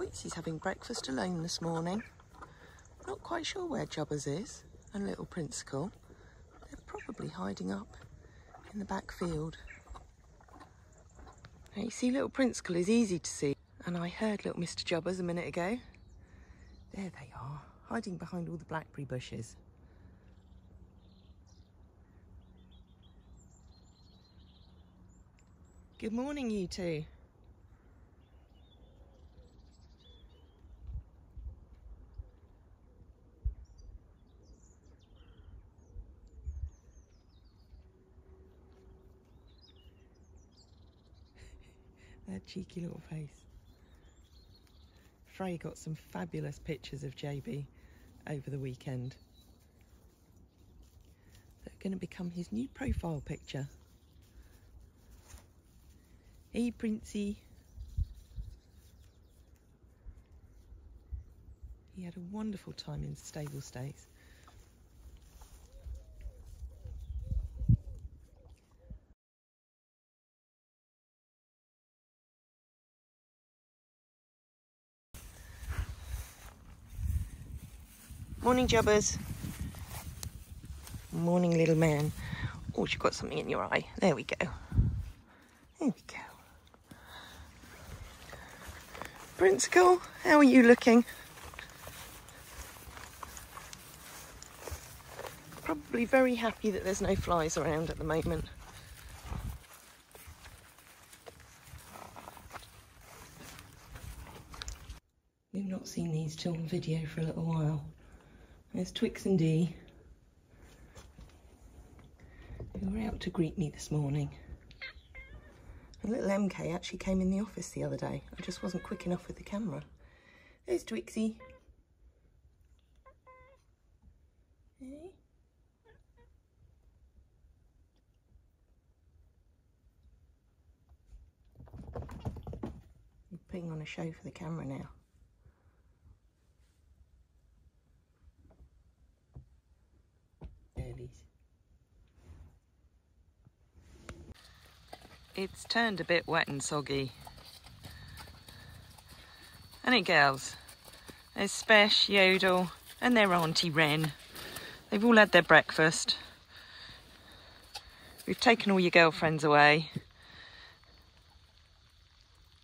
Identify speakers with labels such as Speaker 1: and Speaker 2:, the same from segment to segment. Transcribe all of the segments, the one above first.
Speaker 1: Hoytsy's having breakfast alone this morning. Not quite sure where Jubbers is and little Princecle. They're probably hiding up in the back field. Now you see little Princecle is easy to see, and I heard little Mr. Jubbers a minute ago. There they are, hiding behind all the blackberry bushes. Good morning, you two. That cheeky little face. Frey got some fabulous pictures of JB over the weekend. They're going to become his new profile picture. Hey, Princey. He had a wonderful time in stable stays. Morning, Jubbers. Morning, little man. Oh, you've got something in your eye. There we go. There we go. Princecle, how are you looking? Probably very happy that there's no flies around at the moment. We've not seen these two on video for a little while. There's Twix and Dee, who were out to greet me this morning. And little MK actually came in the office the other day. I just wasn't quick enough with the camera. There's Twixie. Hey. You're putting on a show for the camera now. It's turned a bit wet and soggy. And it girls. There's Spesh, Yodel and their Auntie Wren. They've all had their breakfast. We've taken all your girlfriends away.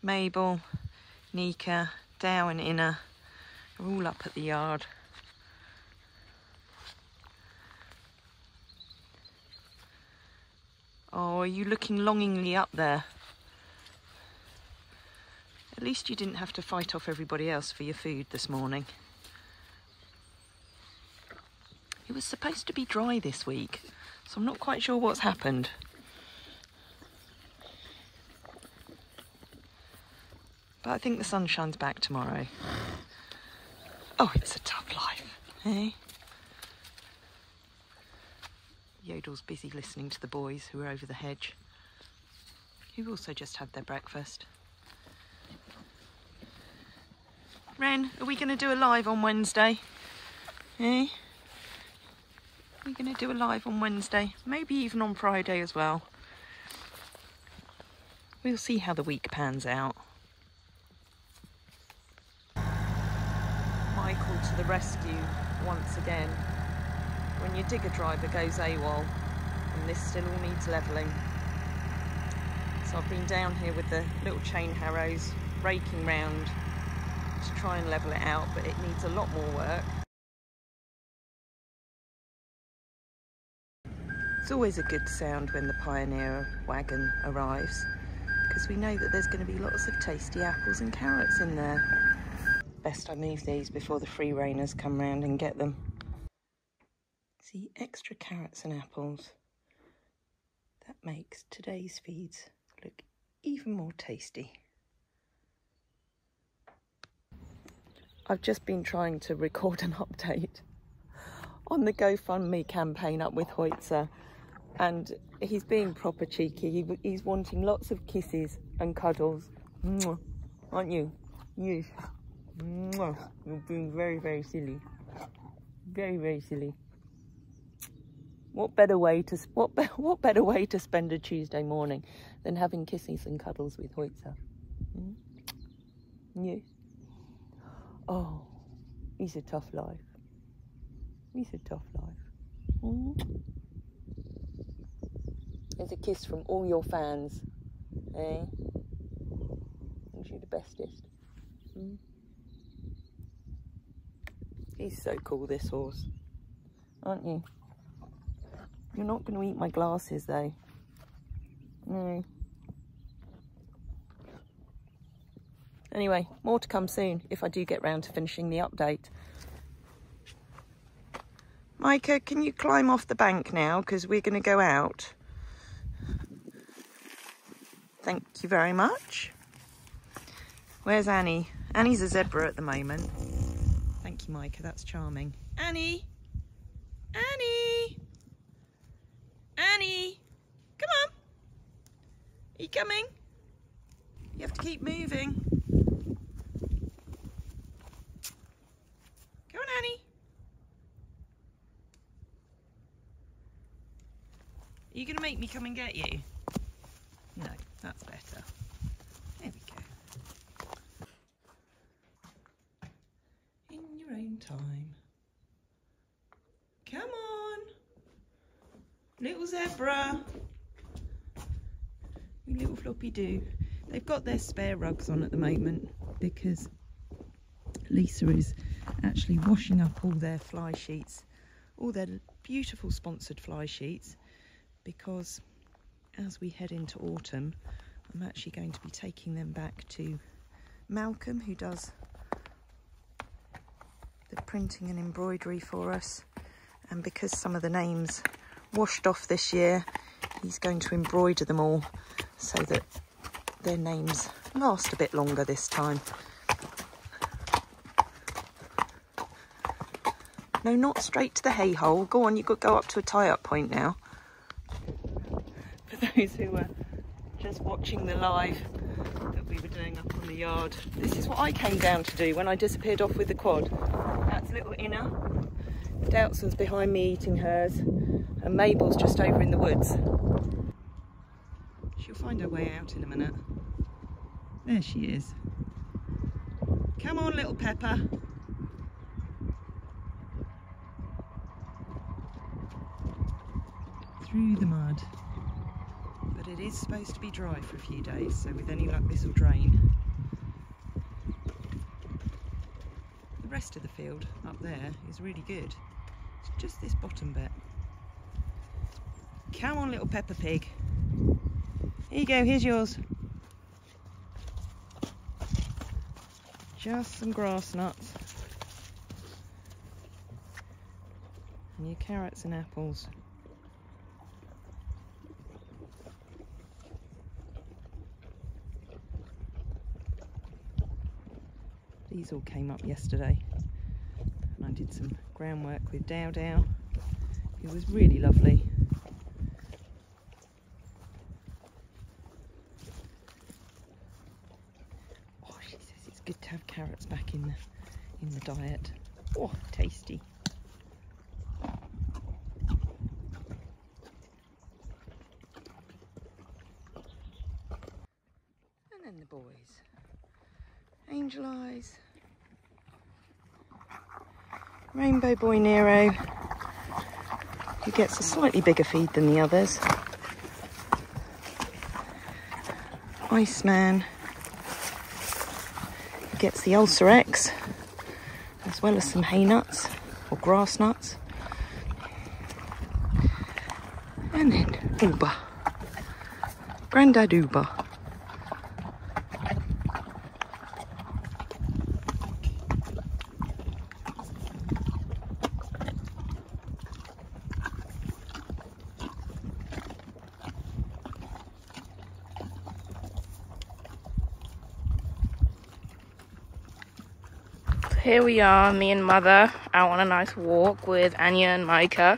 Speaker 1: Mabel, Nika, Dow and Inna are all up at the yard. Oh, are you looking longingly up there? At least you didn't have to fight off everybody else for your food this morning. It was supposed to be dry this week, so I'm not quite sure what's happened. But I think the sun shines back tomorrow. Oh, it's a tough life, eh? Yodel's busy listening to the boys who are over the hedge, who've also just had their breakfast. Wren, are we going to do a live on Wednesday? Eh? We're going to do a live on Wednesday, maybe even on Friday as well. We'll see how the week pans out. Michael to the rescue once again. When your digger driver goes AWOL, and this still all needs levelling. So I've been down here with the little chain harrows, raking round to try and level it out, but it needs a lot more work. It's always a good sound when the Pioneer wagon arrives, because we know that there's going to be lots of tasty apples and carrots in there. Best I move these before the free rainers come round and get them. See, extra carrots and apples. That makes today's feeds look even more tasty. I've just been trying to record an update on the GoFundMe campaign up with Hoytzer, and he's being proper cheeky. He's wanting lots of kisses and cuddles. Mwah. Aren't you? Yes. Mwah. You're being very, very silly. Very, very silly. What better way to spend a Tuesday morning than having kisses and cuddles with Hoytzer? Yes. Oh, he's a tough life. He's a tough life. Mm. There's a kiss from all your fans. Eh? Wish you the bestest. Mm. He's so cool, this horse. Aren't you? You're not going to eat my glasses, though. No. Anyway, more to come soon, if I do get round to finishing the update. Micah, can you climb off the bank now? Because we're going to go out. Thank you very much. Where's Annie? Annie's a zebra at the moment. Thank you, Micah. That's charming. Annie! Annie! Annie! Come on! Are you coming? You have to keep moving. Come on, Annie. Are you going to make me come and get you? No, that's better. There we go. In your own time. Come on. Little zebra. You little floppy do. They've got their spare rugs on at the moment because Lisa is actually washing up all their fly sheets, all their beautiful sponsored fly sheets, because as we head into autumn, I'm actually going to be taking them back to Malcolm, who does the printing and embroidery for us. And because some of the names washed off this year, he's going to embroider them all so that their names last a bit longer this time. No, not straight to the hay hole. Go on, you've got to go up to a tie-up point now. For those who were just watching the live that we were doing up on the yard, this is what I came down to do when I disappeared off with the quad. That's little Inna. Doutson's behind me eating hers, and Mabel's just over in the woods. She'll find her way out in a minute. There she is. Come on, little Pepper. Through the mud. But it is supposed to be dry for a few days, so with any luck this will drain. The rest of the field up there is really good. It's just this bottom bit. Come on, little Peppa Pig. Here you go, here's yours. Just some grass nuts. And your carrots and apples. These all came up yesterday. And I did some groundwork with Dow Dow. It was really lovely. Good to have carrots back in the diet. Oh, tasty. And then the boys. Angel Eyes. Rainbow Boy Nero, who gets a slightly bigger feed than the others. Iceman gets the ULCERS, as well as some hay nuts or grass nuts. And then Uber, Grandad Uber.
Speaker 2: Here we are, me and Mother, out on a nice walk with Anja and Micah.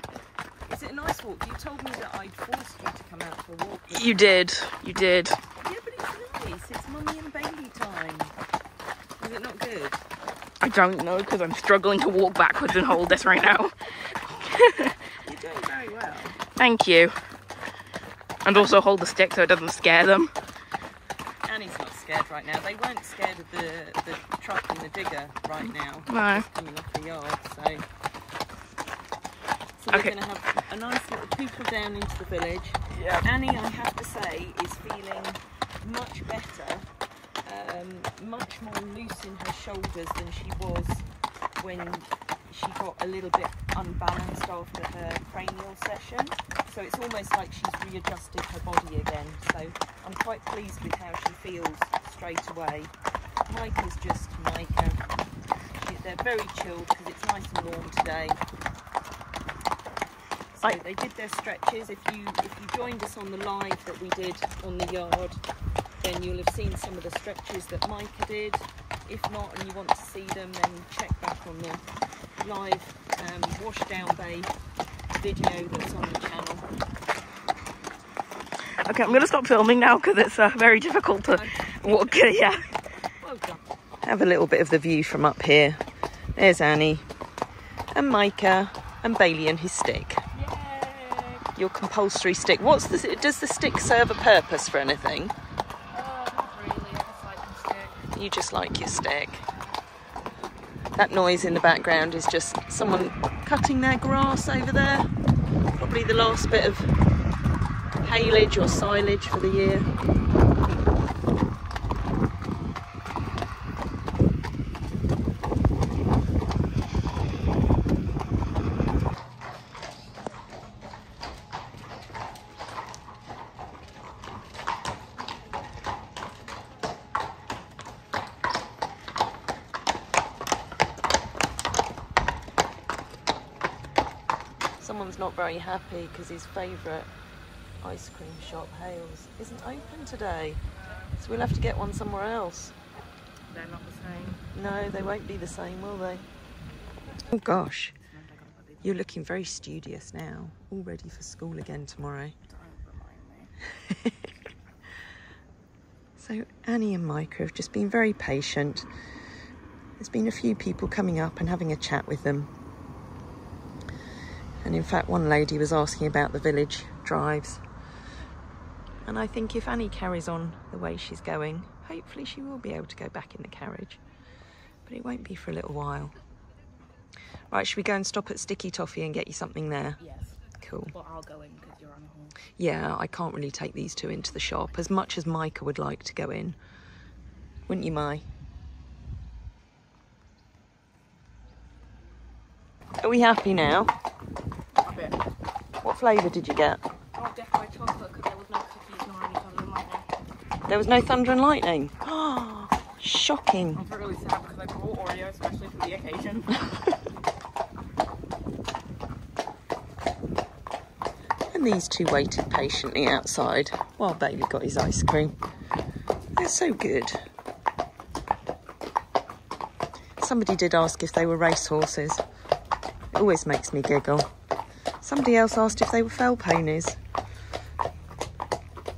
Speaker 1: Is it a nice walk? You told me that I'd forced you to come out for a walk.
Speaker 2: You did. Yeah, but
Speaker 1: it's nice. It's mummy and baby time. Is it not good?
Speaker 2: I don't know, because I'm struggling to walk backwards and hold this right now.
Speaker 1: You're doing very well.
Speaker 2: Thank you. And also hold the stick so it doesn't scare them.
Speaker 1: Annie's not scared right now. They weren't scared of the truck and the digger right now.
Speaker 2: No.
Speaker 1: Just coming off the yard, so we're going to have a nice little people down into the village.
Speaker 2: Yeah.
Speaker 1: Annie, I have to say, is feeling much better, much more loose in her shoulders than she was when she got a little bit unbalanced after her cranial session. So it's almost like she's readjusted her body again. So I'm quite pleased with how she feels straight away. Micah's just Micah. They're very chilled because it's nice and warm today. So they did their stretches. If you joined us on the live that we did on the yard, then you'll have seen some of the stretches that Micah did. If not, and you want to see them, then check back on the live washdown bay video that's on the channel.
Speaker 2: Okay, I'm going to stop filming now because it's very difficult to walk. Yeah.
Speaker 1: Well done.
Speaker 2: Have a little bit of the view from up here. There's Annie and Micah and Bailey and his stick. Your compulsory stick. Does the stick serve a purpose for anything?
Speaker 1: Not really, I just like the stick.
Speaker 2: You just like your stick. That noise in the background is just someone cutting their grass over there. Probably the last bit of haylage or silage for the year. Someone's not very happy because his favourite ice cream shop, Hales, isn't open today. So we'll have to get one somewhere else.
Speaker 1: They're not the same.
Speaker 2: No, they won't be the same, will they? Oh gosh, you're looking very studious now, all ready for school again tomorrow.
Speaker 1: Don't remind me.
Speaker 2: So Annie and Micah have just been very patient. There's been a few people coming up and having a chat with them. And in fact, one lady was asking about the village drives. And I think if Annie carries on the way she's going, hopefully she will be able to go back in the carriage. But it won't be for a little while. Right, should we go and stop at Sticky Toffee and get you something there?
Speaker 1: Yes.
Speaker 2: Cool.
Speaker 1: Well, I'll go in because you're on a horse.
Speaker 2: Yeah, I can't really take these two into the shop as much as Micah would like to go in. Wouldn't you, Mai? Are we happy now?
Speaker 1: A bit.
Speaker 2: What flavour did you get?
Speaker 1: Oh, Death by Chocolate, because there was no cookies nor any thunder and lightning.
Speaker 2: There was no thunder and lightning? Oh, shocking.
Speaker 1: I was really sad because I brought Oreo especially for the occasion.
Speaker 2: And these two waited patiently outside while Bailey got his ice cream. They're so good. Somebody did ask if they were racehorses. It always makes me giggle. Somebody else asked if they were fell ponies.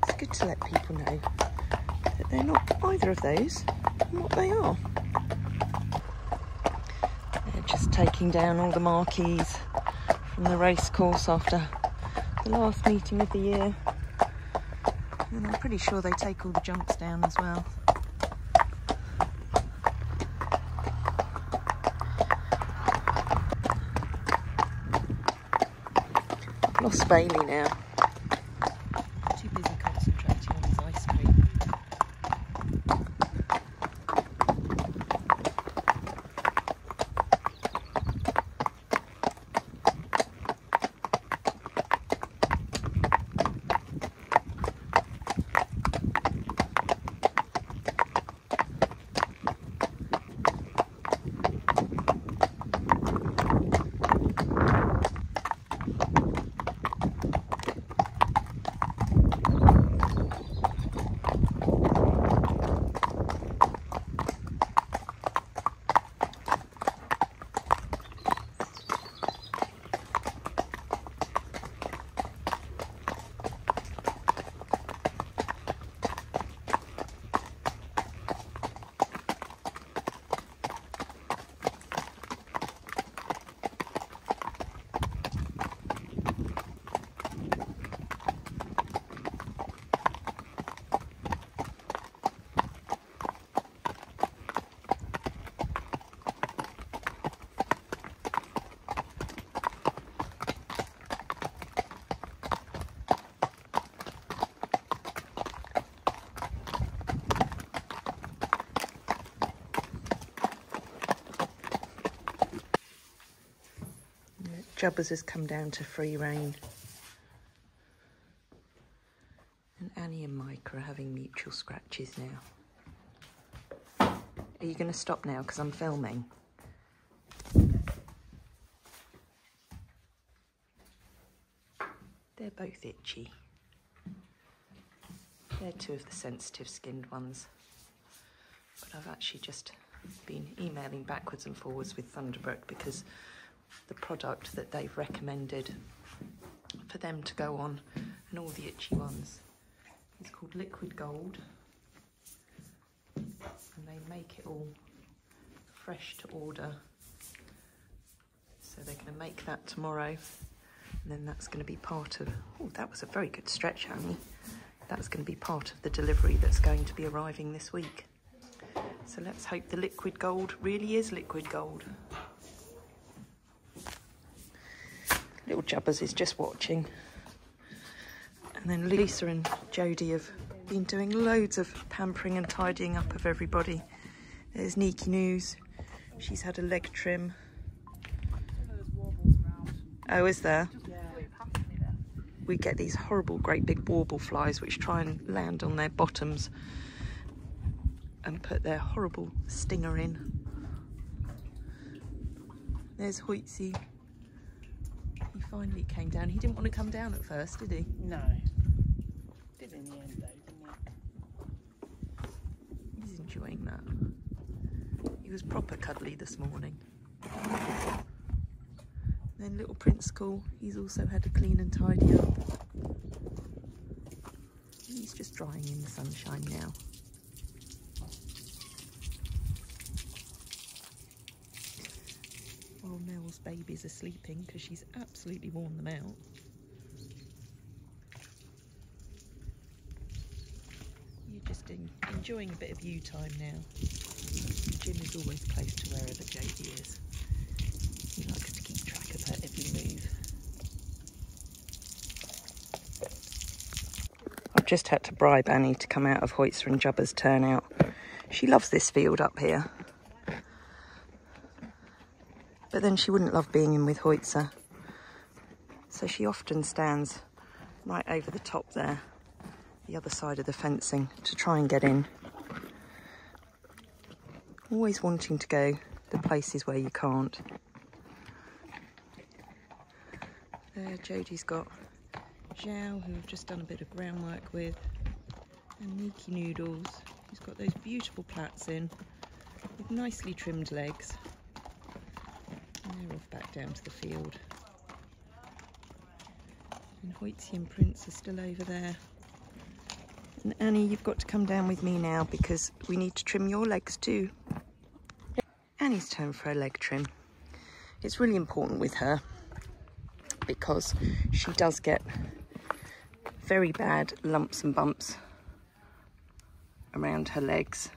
Speaker 2: It's good to let people know that they're not either of those and what they are. They're just taking down all the marquees from the race course after the last meeting of the year. And I'm pretty sure they take all the jumps down as well. Lost Bailey now. Too busy concentrating on his ice cream. Jubbers has come down to free rein. And Annie and Mike are having mutual scratches now. Are you going to stop now because I'm filming? They're both itchy. They're two of the sensitive skinned ones. But I've actually just been emailing backwards and forwards with Thunderbrook because the product that they've recommended for them to go on and all the itchy ones is called Liquid Gold. And they make it all fresh to order. So they're going to make that tomorrow. And then that's going to be part of... Oh, that was a very good stretch, Annie. That's going to be part of the delivery that's going to be arriving this week. So let's hope the liquid gold really is liquid gold. Little Jubbers is just watching. And then Lisa and Jodie have been doing loads of pampering and tidying up of everybody. There's Niki News. She's had a leg trim. Oh, is there? We get these horrible great big warble flies which try and land on their bottoms and put their horrible stinger in. There's Hoytsy. He finally came down. He didn't want to come down at first, did he?
Speaker 3: No. Did in the end though, didn't he?
Speaker 2: He's enjoying that. He was proper cuddly this morning. Then little Prince-Cool, he's also had a clean and tidy up. He's just drying in the sunshine now. While Mel's babies are sleeping because she's absolutely worn them out. You're just enjoying a bit of you time now. Jim is always close to wherever Jodie is. He likes to keep track of her every move. I've just had to bribe Annie to come out of Hoytzer and Jubber's turnout. She loves this field up here. But then she wouldn't love being in with Hoytzer. So she often stands right over the top there, the other side of the fencing, to try and get in. Always wanting to go the places where you can't. There, Jodie's got Zhao, who we've just done a bit of groundwork with, and Niki Noodles, who's got those beautiful plaits in, with nicely trimmed legs. And they're off back down to the field. And Hoytsy and Prince are still over there. And Annie, you've got to come down with me now because we need to trim your legs too. Annie's turn for her leg trim. It's really important with her because she does get very bad lumps and bumps around her legs.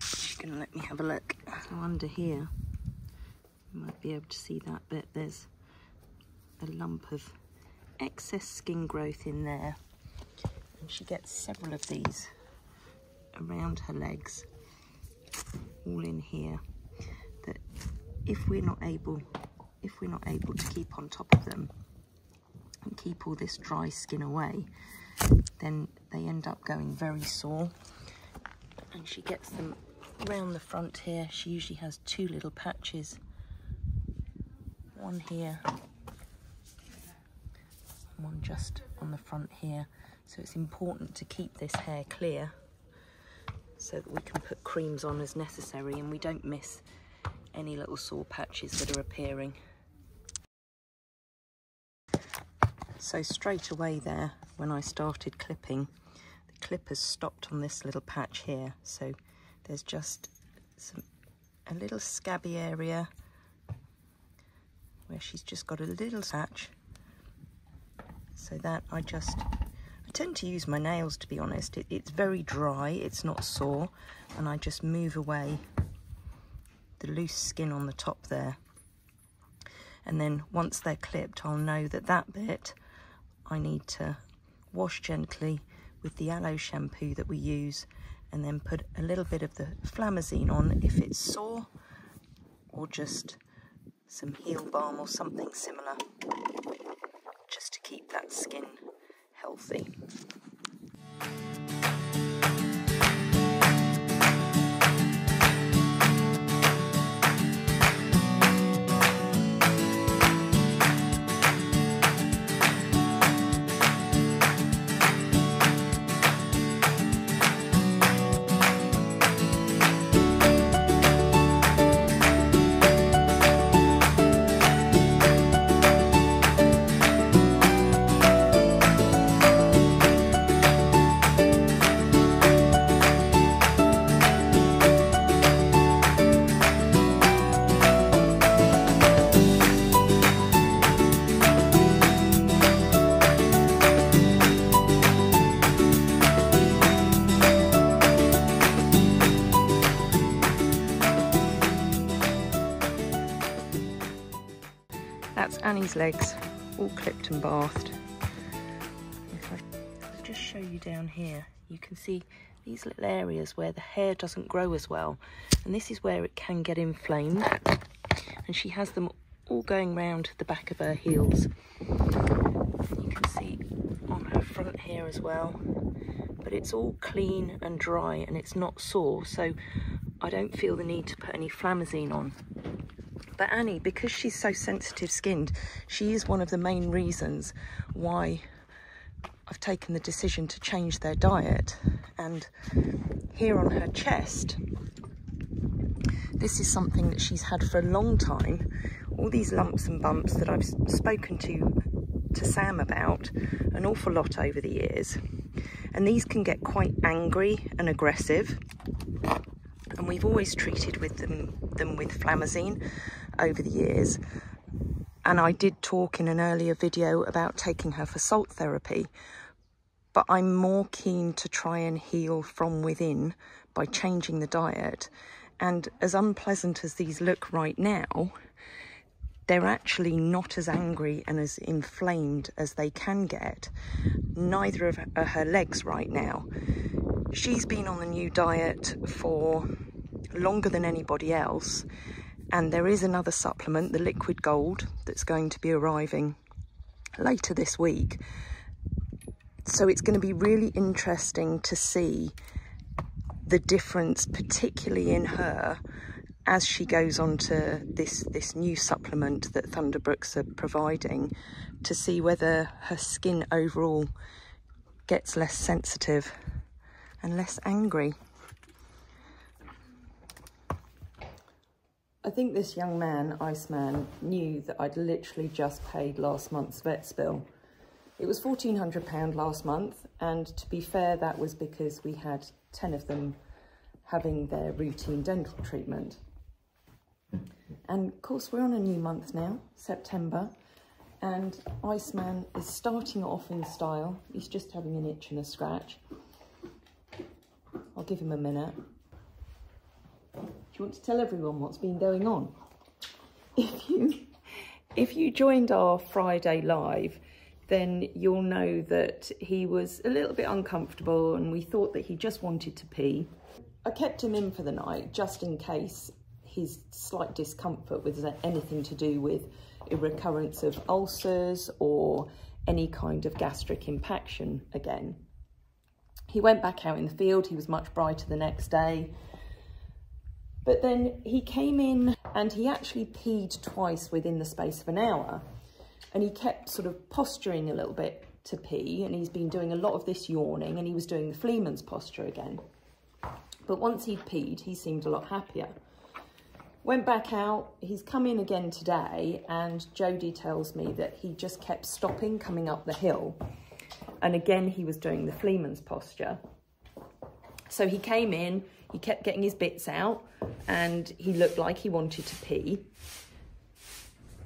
Speaker 2: She's going to let me have a look. So under here, you might be able to see that bit. There's a lump of excess skin growth in there. And she gets several of these around her legs, all in here, that if we're not able to keep on top of them and keep all this dry skin away, then they end up going very sore. And she gets them around the front here. She usually has two little patches, one here, one just on the front here. So it's important to keep this hair clear so that we can put creams on as necessary and we don't miss any little sore patches that are appearing. So straight away there, when I started clipping, the clippers stopped on this little patch here. So there's just a little scabby area where she's just got a little patch. So that I tend to use my nails, to be honest. It's very dry, it's not sore, and I just move away the loose skin on the top there. And then once they're clipped, I'll know that that bit I need to wash gently with the aloe shampoo that we use, and then put a little bit of the Flamazine on if it's sore, or just some heel balm or something similar, just to keep that skin healthy. That's Annie's legs, all clipped and bathed. If I just show you down here, you can see these little areas where the hair doesn't grow as well. And this is where it can get inflamed. And she has them all going round the back of her heels. And you can see on her front here as well. But it's all clean and dry and it's not sore, so I don't feel the need to put any Flamazine on. But Annie, because she's so sensitive skinned, she is one of the main reasons why I've taken the decision to change their diet. And here on her chest, this is something that she's had for a long time. All these lumps and bumps that I've spoken to Sam about an awful lot over the years. And these can get quite angry and aggressive. And we've always treated with them with Flamazine over the years. And I did talk in an earlier video about taking her for salt therapy, but I'm more keen to try and heal from within by changing the diet. And as unpleasant as these look right now, they're actually not as angry and as inflamed as they can get. Neither of her legs right now. She's been on the new diet for longer than anybody else, and there is another supplement, the liquid gold, that's going to be arriving later this week. So it's going to be really interesting to see the difference, particularly in her, as she goes on to this new supplement that Thunderbrooks are providing, to see whether her skin overall gets less sensitive and less angry. I think this young man, Iceman, knew that I'd literally just paid last month's vet's bill. It was £1,400 last month, and to be fair, that was because we had 10 of them having their routine dental treatment. And of course, we're on a new month now, September, and Iceman is starting off in style. He's just having an itch and a scratch. I'll give him a minute. Do you want to tell everyone what's been going on? If you joined our Friday live, then you'll know that he was a little bit uncomfortable and we thought that he just wanted to pee. I kept him in for the night just in case his slight discomfort was anything to do with a recurrence of ulcers or any kind of gastric impaction again. He went back out in the field. He was much brighter the next day. But then he came in and he actually peed twice within the space of an hour. And he kept sort of posturing a little bit to pee, and he's been doing a lot of this yawning, and he was doing the Fleeman's posture again. But once he'd peed, he seemed a lot happier. Went back out, he's come in again today, and Jodie tells me that he just kept stopping coming up the hill. And again, he was doing the Fleeman's posture. So he came in, he kept getting his bits out, and he looked like he wanted to pee.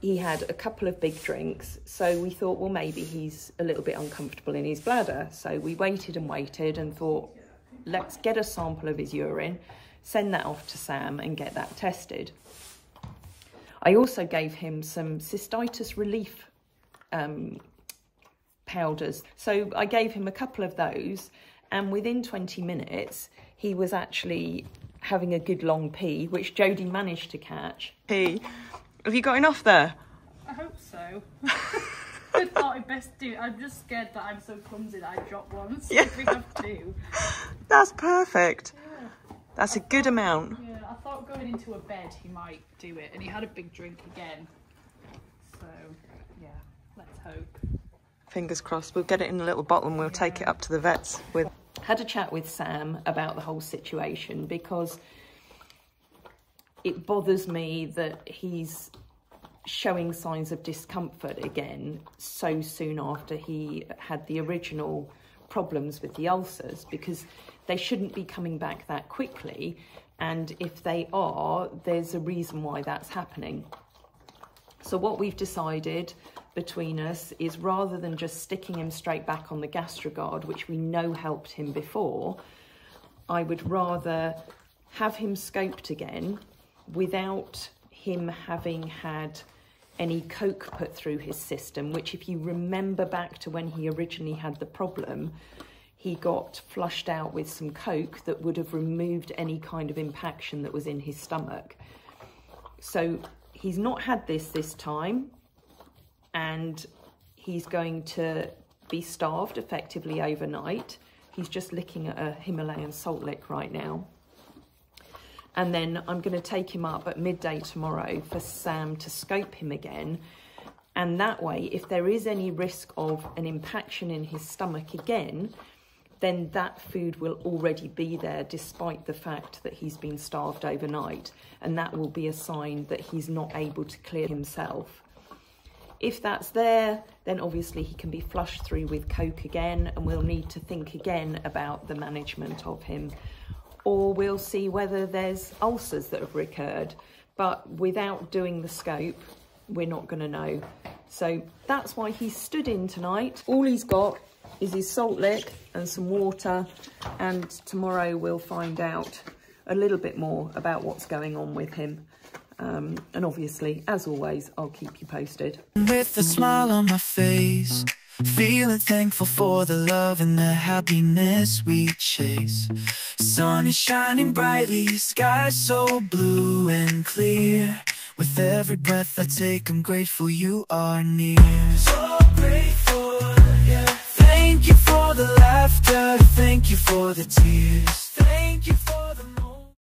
Speaker 2: He had a couple of big drinks, so we thought, well, maybe he's a little bit uncomfortable in his bladder. So we waited and waited and thought, let's get a sample of his urine, send that off to Sam and get that tested. I also gave him some cystitis relief powders. So I gave him a couple of those, and within 20 minutes, he was actually having a good long pee, which Jodie managed to catch. Have you got enough there?
Speaker 3: I hope so. I thought I'd best do. I'm just scared that I'm so clumsy that I drop one. So if we have two.
Speaker 2: That's perfect.
Speaker 3: Yeah.
Speaker 2: That's a good amount.
Speaker 3: Yeah, I thought going into a bed he might do it, and he had a big drink again. So yeah, let's hope.
Speaker 2: Fingers crossed. We'll get it in a little bottle and we'll take it up to the vets. Had a chat with Sam about the whole situation because it bothers me that he's showing signs of discomfort again so soon after he had the original problems with the ulcers, because they shouldn't be coming back that quickly, and if they are, there's a reason why that's happening. So what we've decided between us is, rather than just sticking him straight back on the GastroGuard, which we know helped him before, I would rather have him scoped again without him having had any coke put through his system, which, if you remember back to when he originally had the problem, he got flushed out with some coke that would have removed any kind of impaction that was in his stomach. So he's not had this time, and he's going to be starved effectively overnight. He's just licking at a Himalayan salt lick right now. And then I'm going to take him up at midday tomorrow for Sam to scope him again. And that way, if there is any risk of an impaction in his stomach again, then that food will already be there, despite the fact that he's been starved overnight. And that will be a sign that he's not able to clear himself. If that's there, then obviously he can be flushed through with coke again, and we'll need to think again about the management of him. Or we'll see whether there's ulcers that have recurred. But without doing the scope, we're not going to know. So that's why he's stood in tonight. All he's got is his salt lick and some water, and tomorrow we'll find out a little bit more about what's going on with him. And obviously, as always, I'll keep you posted.
Speaker 4: With a smile on my face, feeling thankful for the love and the happiness we chase. Sun is shining brightly, sky so blue and clear. With every breath I take, I'm grateful you are near. So grateful, yeah. Thank you for the laughter, thank you for the tears, thank you for the